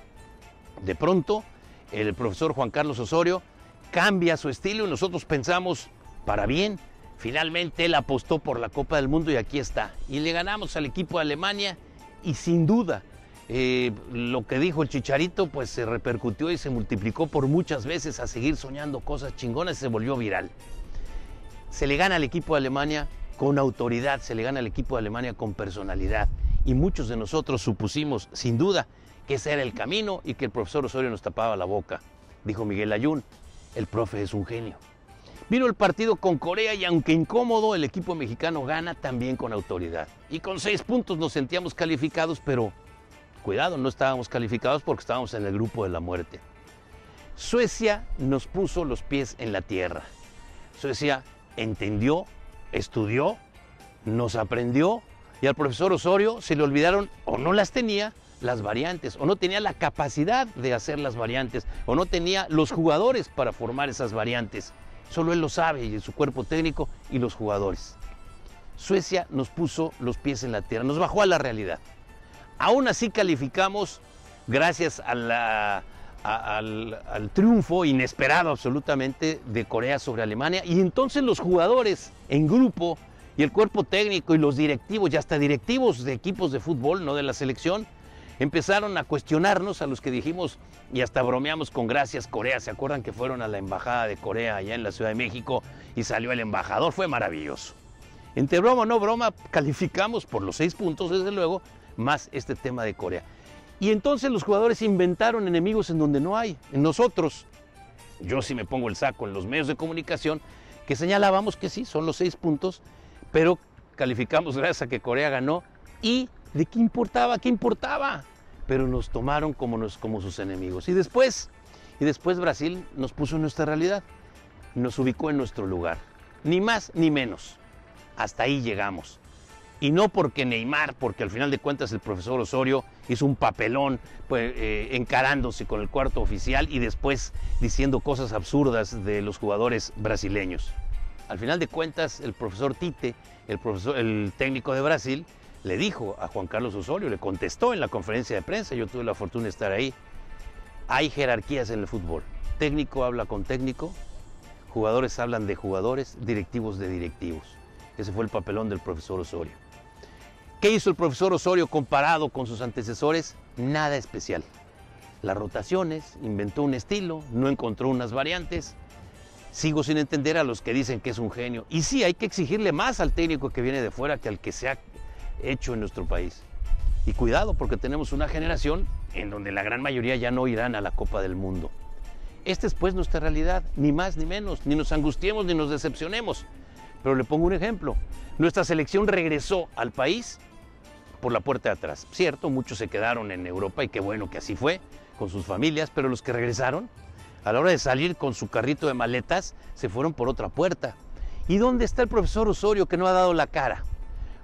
De pronto, el profesor Juan Carlos Osorio cambia su estilo y nosotros pensamos, para bien, finalmente él apostó por la Copa del Mundo y aquí está. Y le ganamos al equipo de Alemania y sin duda, lo que dijo el Chicharito pues se repercutió y se multiplicó por muchas veces a seguir soñando cosas chingonas y se volvió viral. Se le gana al equipo de Alemania con autoridad, se le gana al equipo de Alemania con personalidad. Y muchos de nosotros supusimos, sin duda, que ese era el camino y que el profesor Osorio nos tapaba la boca. Dijo Miguel Layún, el profe es un genio. Vino el partido con Corea y aunque incómodo, el equipo mexicano gana también con autoridad. Y con 6 puntos nos sentíamos calificados, pero cuidado, no estábamos calificados porque estábamos en el grupo de la muerte. Suecia nos puso los pies en la tierra. Suecia entendió, estudió, nos aprendió y al profesor Osorio se le olvidaron o no las tenía las variantes o no tenía la capacidad de hacer las variantes o no tenía los jugadores para formar esas variantes. Solo él lo sabe y su cuerpo técnico y los jugadores. Suecia nos puso los pies en la tierra, nos bajó a la realidad. Aún así calificamos gracias a al triunfo inesperado absolutamente de Corea sobre Alemania y entonces los jugadores en grupo y el cuerpo técnico y los directivos y hasta directivos de equipos de fútbol, no de la selección, empezaron a cuestionarnos a los que dijimos y hasta bromeamos con gracias Corea. ¿Se acuerdan que fueron a la embajada de Corea allá en la Ciudad de México y salió el embajador? Fue maravilloso. Entre broma o no broma, calificamos por los 6 puntos, desde luego, más este tema de Corea. Y entonces los jugadores inventaron enemigos en donde no hay. En nosotros, yo sí me pongo el saco en los medios de comunicación, que señalábamos que sí, son los 6 puntos, pero calificamos gracias a que Corea ganó. ¿Y de qué importaba? ¿Qué importaba? Pero nos tomaron como sus enemigos. Y después Brasil nos puso en nuestra realidad, nos ubicó en nuestro lugar. Ni más ni menos. Hasta ahí llegamos. Y no porque Neymar, porque al final de cuentas el profesor Osorio hizo un papelón pues, encarándose con el cuarto oficial y después diciendo cosas absurdas de los jugadores brasileños. Al final de cuentas el profesor Tite, el técnico de Brasil, le dijo a Juan Carlos Osorio, le contestó en la conferencia de prensa, yo tuve la fortuna de estar ahí, hay jerarquías en el fútbol. Técnico habla con técnico, jugadores hablan de jugadores, directivos de directivos. Ese fue el papelón del profesor Osorio. ¿Qué hizo el profesor Osorio comparado con sus antecesores? Nada especial. Las rotaciones, inventó un estilo, no encontró unas variantes. Sigo sin entender a los que dicen que es un genio. Y sí, hay que exigirle más al técnico que viene de fuera que al que se ha hecho en nuestro país. Y cuidado, porque tenemos una generación en donde la gran mayoría ya no irán a la Copa del Mundo. Esta es pues nuestra realidad, ni más ni menos, ni nos angustiemos ni nos decepcionemos. Pero le pongo un ejemplo. Nuestra selección regresó al país por la puerta de atrás. Cierto, muchos se quedaron en Europa y qué bueno que así fue, con sus familias, pero los que regresaron, a la hora de salir con su carrito de maletas, se fueron por otra puerta. ¿Y dónde está el profesor Osorio que no ha dado la cara?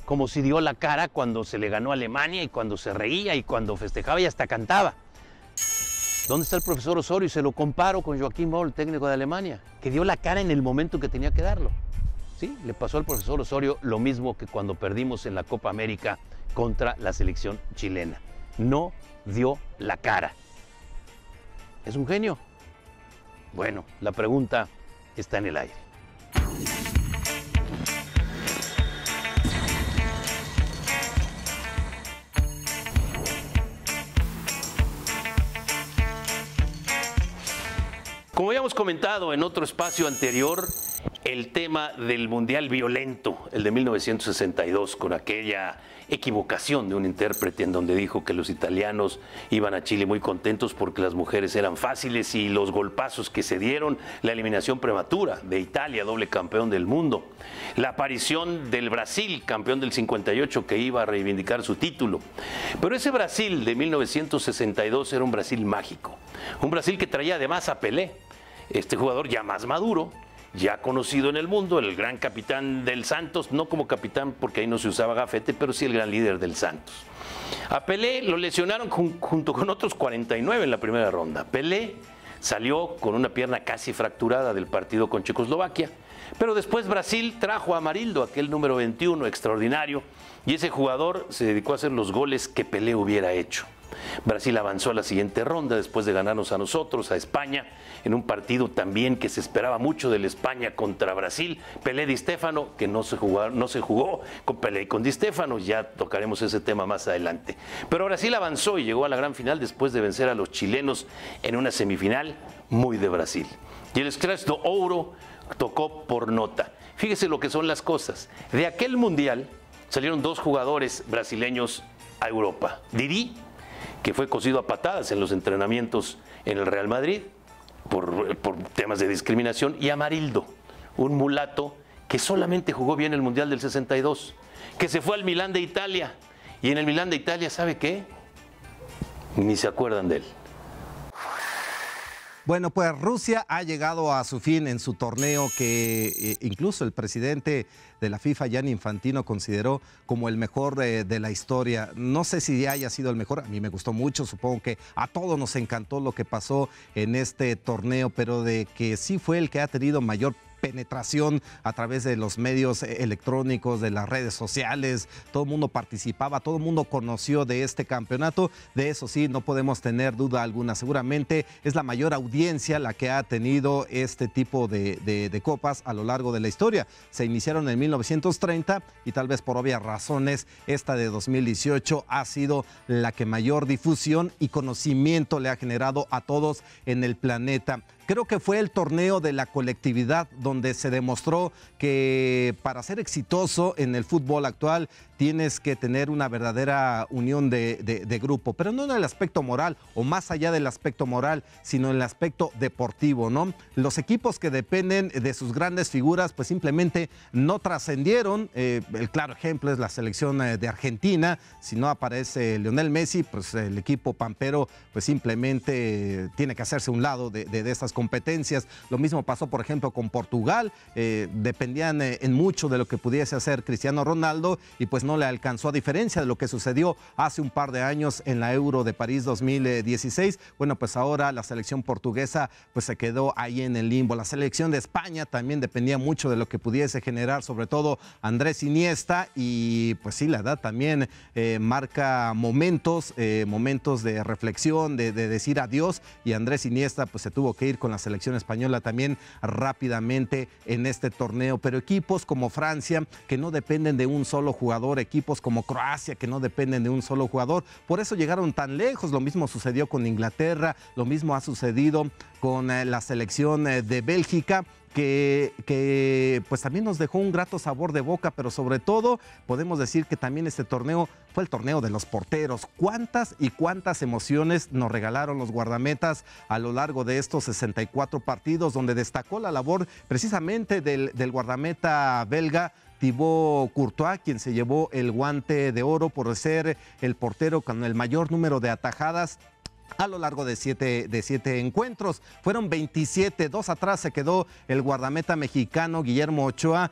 Como si dio la cara cuando se le ganó a Alemania y cuando se reía y cuando festejaba y hasta cantaba. ¿Dónde está el profesor Osorio? Y se lo comparo con Joachim Löw, técnico de Alemania, que dio la cara en el momento que tenía que darlo. Sí, le pasó al profesor Osorio lo mismo que cuando perdimos en la Copa América contra la selección chilena. No dio la cara. ¿Es un genio? Bueno, la pregunta está en el aire. Como habíamos comentado en otro espacio anterior, el tema del Mundial violento, el de 1962, con aquella equivocación de un intérprete en donde dijo que los italianos iban a Chile muy contentos porque las mujeres eran fáciles y los golpazos que se dieron, la eliminación prematura de Italia, doble campeón del mundo, la aparición del Brasil, campeón del 58, que iba a reivindicar su título. Pero ese Brasil de 1962 era un Brasil mágico, un Brasil que traía además a Pelé, este jugador ya más maduro, ya conocido en el mundo, el gran capitán del Santos, no como capitán porque ahí no se usaba gafete, pero sí el gran líder del Santos. A Pelé lo lesionaron junto con otros 49 en la primera ronda. Pelé salió con una pierna casi fracturada del partido con Checoslovaquia, pero después Brasil trajo a Amarildo, aquel número 21 extraordinario, y ese jugador se dedicó a hacer los goles que Pelé hubiera hecho. Brasil avanzó a la siguiente ronda después de ganarnos a nosotros, a España, en un partido también que se esperaba mucho del España contra Brasil. Pelé Di Stéfano, que no se jugó con Pelé y con Di Stéfano, ya tocaremos ese tema más adelante. Pero Brasil avanzó y llegó a la gran final después de vencer a los chilenos en una semifinal muy de Brasil. Y el Scratch do Ouro tocó por nota. Fíjese lo que son las cosas. De aquel mundial salieron dos jugadores brasileños a Europa. Didi, que fue cosido a patadas en los entrenamientos en el Real Madrid por temas de discriminación, y Amarildo, un mulato que solamente jugó bien el Mundial del 62, que se fue al Milán de Italia, y en el Milán de Italia, ¿sabe qué? Ni se acuerdan de él.
Bueno, pues Rusia ha llegado a su fin en su torneo que incluso el presidente de la FIFA, Gianni Infantino, consideró como el mejor de la historia. No sé si haya sido el mejor, a mí me gustó mucho, supongo que a todos nos encantó lo que pasó en este torneo, pero de que sí fue el que ha tenido mayor penetración a través de los medios electrónicos, de las redes sociales, todo el mundo participaba, todo el mundo conoció de este campeonato, de eso sí, no podemos tener duda alguna. Seguramente es la mayor audiencia la que ha tenido este tipo de copas a lo largo de la historia. Se iniciaron en 1930 y tal vez por obvias razones esta de 2018 ha sido la que mayor difusión y conocimiento le ha generado a todos en el planeta. Creo que fue el torneo de la colectividad donde se demostró que para ser exitoso en el fútbol actual tienes que tener una verdadera unión de grupo, pero no en el aspecto moral o más allá del aspecto moral, sino en el aspecto deportivo, ¿no? Los equipos que dependen de sus grandes figuras pues simplemente no trascendieron. El claro ejemplo es la selección de Argentina. Si no aparece Lionel Messi, pues el equipo pampero pues simplemente tiene que hacerse a un lado de estas competencias. Lo mismo pasó, por ejemplo, con Portugal. Dependían en mucho de lo que pudiese hacer Cristiano Ronaldo y pues no le alcanzó, a diferencia de lo que sucedió hace un par de años en la Euro de París 2016. Bueno, pues ahora la selección portuguesa pues se quedó ahí en el limbo. La selección de España también dependía mucho de lo que pudiese generar, sobre todo Andrés Iniesta, y pues sí, la edad también marca momentos de reflexión, de decir adiós, y Andrés Iniesta pues se tuvo que ir con la selección española también rápidamente en este torneo. Pero equipos como Francia, que no dependen de un solo jugador, equipos como Croacia, que no dependen de un solo jugador, por eso llegaron tan lejos. Lo mismo sucedió con Inglaterra, lo mismo ha sucedido con la selección de Bélgica, que pues también nos dejó un grato sabor de boca, pero sobre todo podemos decir que también este torneo fue el torneo de los porteros. Cuántas y cuántas emociones nos regalaron los guardametas a lo largo de estos 64 partidos, donde destacó la labor precisamente del guardameta belga Thibaut Courtois, quien se llevó el Guante de Oro por ser el portero con el mayor número de atajadas a lo largo de siete encuentros. Fueron 27, 2 atrás se quedó el guardameta mexicano Guillermo Ochoa.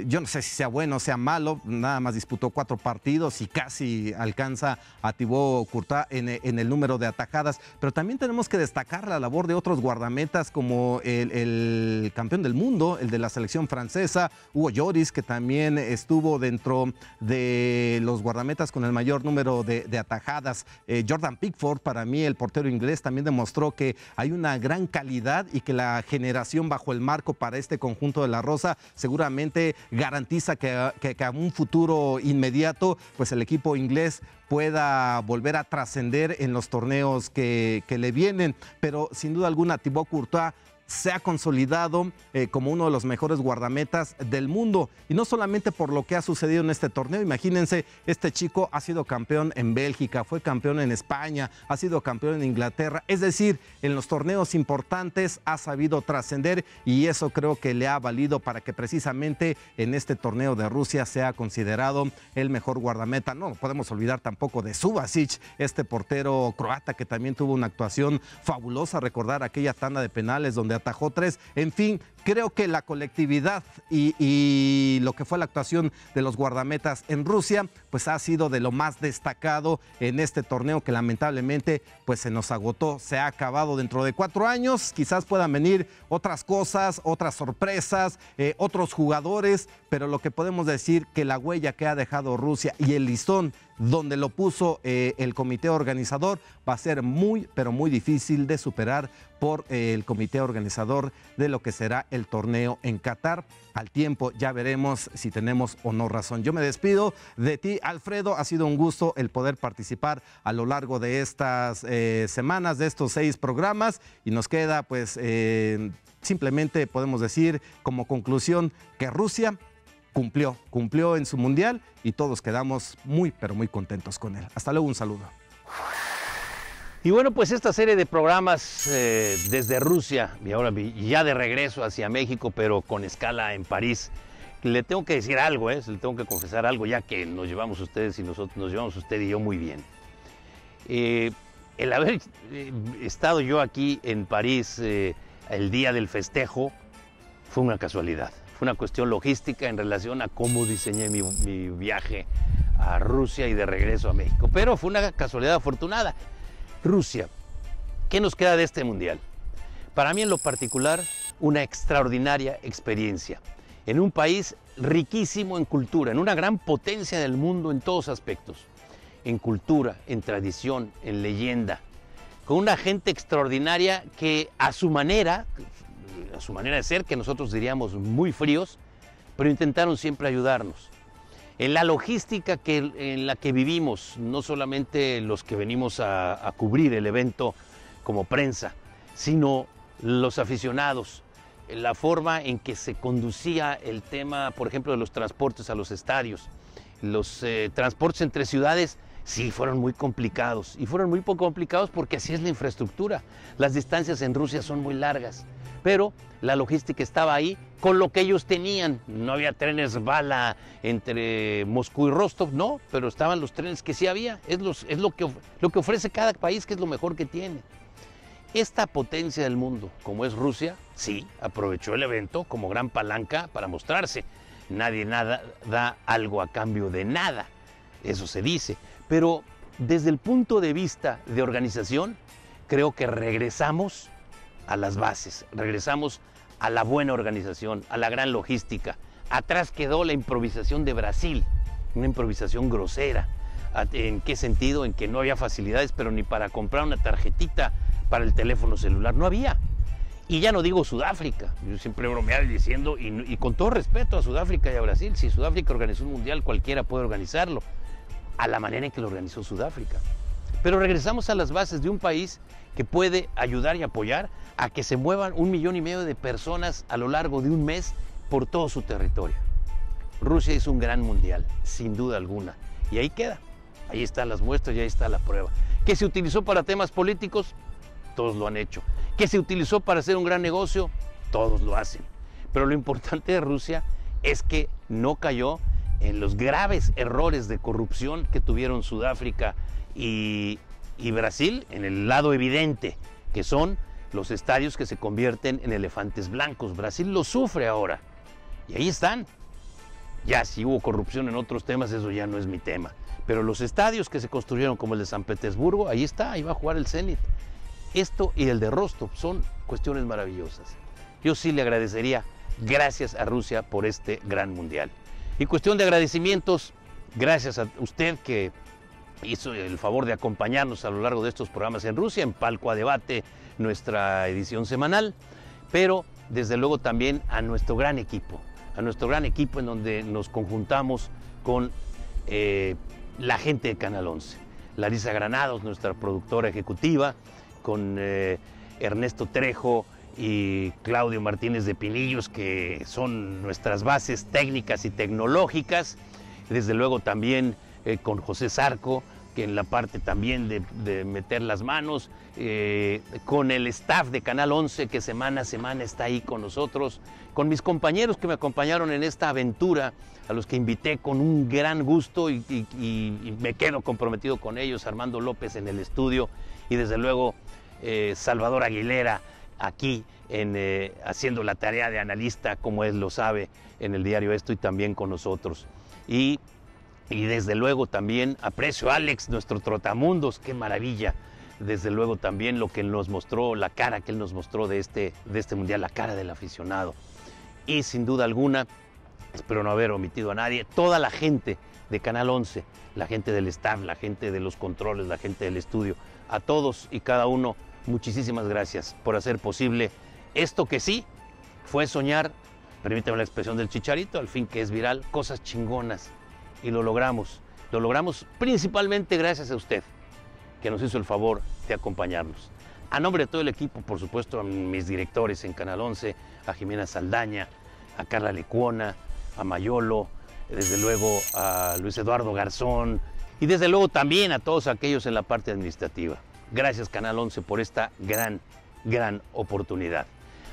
Yo no sé si sea bueno o sea malo, nada más disputó 4 partidos y casi alcanza a Thibaut Courtois en el número de atajadas, pero también tenemos que destacar la labor de otros guardametas como el campeón del mundo, el de la selección francesa, Hugo Lloris, que también estuvo dentro de los guardametas con el mayor número de atajadas. Jordan Pickford, para mí el portero inglés, también demostró que hay una gran calidad y que la generación bajo el marco para este conjunto de la Rosa seguramente garantiza que a un futuro inmediato pues el equipo inglés pueda volver a trascender en los torneos que le vienen, pero sin duda alguna Thibaut Courtois se ha consolidado como uno de los mejores guardametas del mundo, y no solamente por lo que ha sucedido en este torneo. Imagínense, este chico ha sido campeón en Bélgica, fue campeón en España, ha sido campeón en Inglaterra, es decir, en los torneos importantes ha sabido trascender, y eso creo que le ha valido para que precisamente en este torneo de Rusia sea considerado el mejor guardameta. No podemos olvidar tampoco de Subasic, este portero croata que también tuvo una actuación fabulosa, recordar aquella tanda de penales donde atajó 3, en fin, creo que la colectividad y lo que fue la actuación de los guardametas en Rusia, pues ha sido de lo más destacado en este torneo que lamentablemente pues se nos agotó, se ha acabado. Dentro de 4 años quizás puedan venir otras cosas, otras sorpresas, otros jugadores, pero lo que podemos decir que la huella que ha dejado Rusia y el listón donde lo puso el comité organizador va a ser muy, pero muy difícil de superar por el comité organizador de lo que será el torneo en Qatar. Al tiempo ya veremos si tenemos o no razón. Yo me despido de ti, Alfredo. Ha sido un gusto el poder participar a lo largo de estas semanas, de estos 6 programas, y nos queda pues simplemente podemos decir como conclusión que Rusia cumplió en su mundial y todos quedamos muy, pero muy contentos con él. Hasta luego, un saludo.
Y bueno, pues esta serie de programas desde Rusia y ahora ya de regreso hacia México, pero con escala en París. Le tengo que decir algo, le tengo que confesar algo, ya que nos llevamos ustedes y nosotros nos llevamos usted y yo muy bien. El haber estado yo aquí en París el día del festejo fue una casualidad. Fue una cuestión logística en relación a cómo diseñé mi viaje a Rusia y de regreso a México. Pero fue una casualidad afortunada. Rusia, ¿qué nos queda de este mundial? Para mí en lo particular, una extraordinaria experiencia. En un país riquísimo en cultura, en una gran potencia del mundo en todos aspectos. En cultura, en tradición, en leyenda. Con una gente extraordinaria que a su manera de ser, que nosotros diríamos muy fríos, pero intentaron siempre ayudarnos. En la logística en la que vivimos, no solamente los que venimos a cubrir el evento como prensa, sino los aficionados, la forma en que se conducía el tema, por ejemplo, de los transportes a los estadios, los transportes entre ciudades, sí, fueron muy complicados, y fueron muy poco complicados porque así es la infraestructura. Las distancias en Rusia son muy largas, pero la logística estaba ahí con lo que ellos tenían. No había trenes bala entre Moscú y Rostov, no, pero estaban los trenes que sí había. Es lo que ofrece cada país, que es lo mejor que tiene. Esta potencia del mundo, como es Rusia, sí, aprovechó el evento como gran palanca para mostrarse. Nadie da algo a cambio de nada, eso se dice. Pero desde el punto de vista de organización, creo que regresamos a las bases, regresamos a la buena organización, a la gran logística. Atrás quedó la improvisación de Brasil, una improvisación grosera. ¿En qué sentido? En que no había facilidades, pero ni para comprar una tarjetita para el teléfono celular, no había. Y ya no digo Sudáfrica, yo siempre bromeaba diciendo, y con todo respeto a Sudáfrica y a Brasil, si Sudáfrica organizó un mundial, cualquiera puede organizarlo, a la manera en que lo organizó Sudáfrica. Pero regresamos a las bases de un país que puede ayudar y apoyar a que se muevan 1,5 millones de personas a lo largo de un mes por todo su territorio. Rusia hizo un gran mundial, sin duda alguna, y ahí queda. Ahí están las muestras y ahí está la prueba. ¿Que se utilizó para temas políticos? Todos lo han hecho. ¿Que se utilizó para hacer un gran negocio? Todos lo hacen. Pero lo importante de Rusia es que no cayó en los graves errores de corrupción que tuvieron Sudáfrica y y Brasil en el lado evidente, que son los estadios que se convierten en elefantes blancos. Brasil lo sufre ahora y ahí están. Ya si hubo corrupción en otros temas, eso ya no es mi tema. Pero los estadios que se construyeron como el de San Petersburgo, ahí está, ahí va a jugar el Zenit. Esto y el de Rostov son cuestiones maravillosas. Yo sí le agradecería gracias a Rusia por este gran mundial. Y cuestión de agradecimientos, gracias a usted que hizo el favor de acompañarnos a lo largo de estos programas en Rusia, en Palco a Debate, nuestra edición semanal, pero desde luego también a nuestro gran equipo en donde nos conjuntamos con la gente de Canal 11. Larisa Granados, nuestra productora ejecutiva, con Ernesto Trejo y Claudio Martínez de Pinillos, que son nuestras bases técnicas y tecnológicas. Desde luego también con José Zarco, que en la parte también de meter las manos, con el staff de Canal 11 que semana a semana está ahí con nosotros, con mis compañeros que me acompañaron en esta aventura, a los que invité con un gran gusto y me quedo comprometido con ellos, Armando López en el estudio y desde luego Salvador Aguilera aquí haciendo la tarea de analista, como él lo sabe, en el diario Esto y también con nosotros. Y desde luego también aprecio a Alex, nuestro trotamundos, qué maravilla. Desde luego también lo que él nos mostró, la cara que él nos mostró de este mundial, la cara del aficionado. Y sin duda alguna, espero no haber omitido a nadie, toda la gente de Canal 11, la gente del staff, la gente de los controles, la gente del estudio, a todos y cada uno, muchísimas gracias por hacer posible esto que sí fue soñar, permítame la expresión del Chicharito, al fin que es viral, cosas chingonas. Y lo logramos principalmente gracias a usted, que nos hizo el favor de acompañarnos. A nombre de todo el equipo, por supuesto, a mis directores en Canal 11, a Jimena Saldaña, a Carla Lecuona, a Mayolo, desde luego a Luis Eduardo Garzón y desde luego también a todos aquellos en la parte administrativa. Gracias Canal 11 por esta gran oportunidad.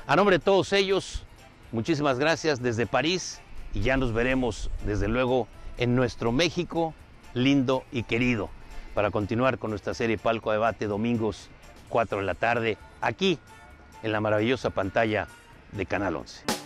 A nombre de todos ellos, muchísimas gracias desde París y ya nos veremos desde luego en nuestro México lindo y querido, para continuar con nuestra serie Palco a Debate, domingos 4 de la tarde, aquí en la maravillosa pantalla de Canal 11.